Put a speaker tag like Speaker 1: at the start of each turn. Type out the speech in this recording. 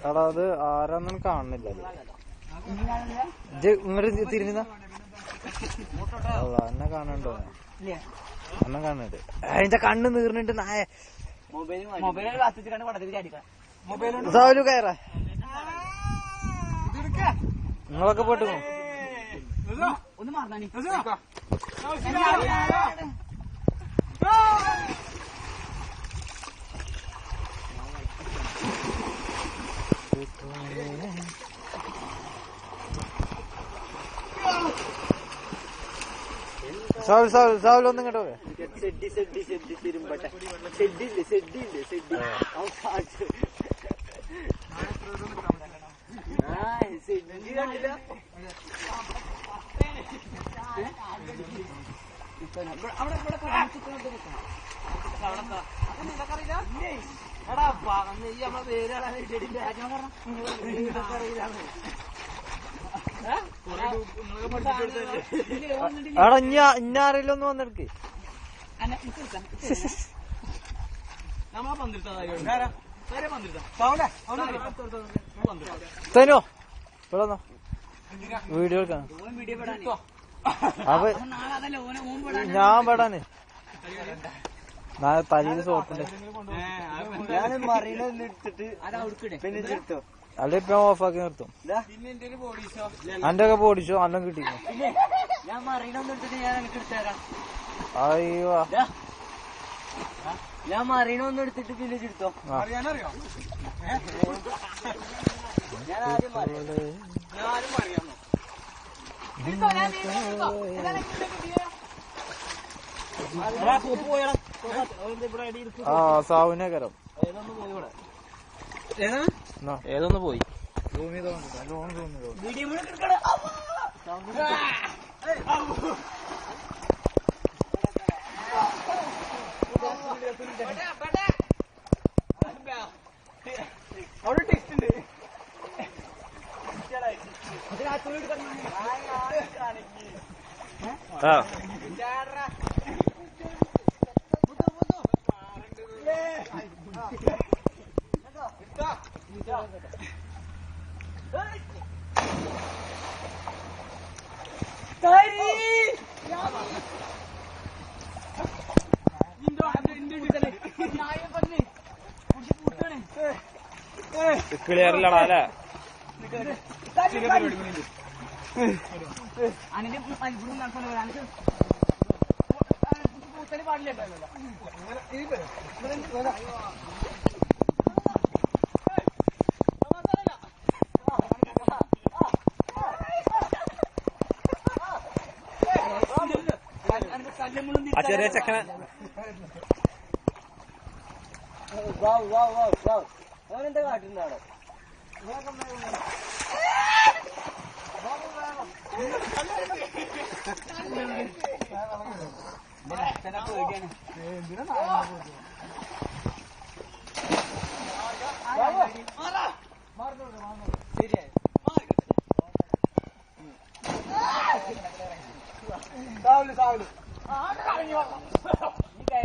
Speaker 1: എടാ അത് ആരാന്നും കാണുന്നില്ല. ഇങ്ങോട്ട് തിരിഞ്ഞതാ എന്നെ കാണണ്ടോ? എന്നെ കാണുന്നുണ്ട്. അതിന്റെ കണ്ണ് നീർന്നിട്ട് നായ സാവലു കയറ. നിങ്ങളൊക്കെ പോട്ട് ഒന്ന് മാറാനി. സാവലൊന്നും ഇങ്ങോട്ട് പോയ തിരുമ്പട്ടെ. ഷെഡില്ലേ ഷെഡില്ലേ ഷെഡ് കണ്ടില്ല. എടാ ഇന്നാരെങ്കിലും ഒന്ന് വന്നെടുക്ക്. തനോ ഇവിടെ വീഡിയോ എടുക്കണം. അപ്പൊ ഞാൻ പെടാന് തലയിൽ സോപ്പുണ്ട്. അല്ല ഇപ്പൊ ഓഫാക്കി നിർത്തും. എന്റെ ഒക്കെ പൊടിച്ചോ എല്ലാം കിട്ടിക്കോ. അയ്യോ ഞാൻ മറീനൊന്നും എടുത്തിട്ട് പിന്നെ എടുത്തോ. ആ സാവുനെ കരം ഏതൊന്ന് പോയി. അവിടെ ടെസ്റ്റ് ഉണ്ട്. ക്ലിയറില്ലടാ അല്ലേ? ആ ചെറിയ ചെക്കന അവനെന്താ കാട്ടുന്നതാണോ?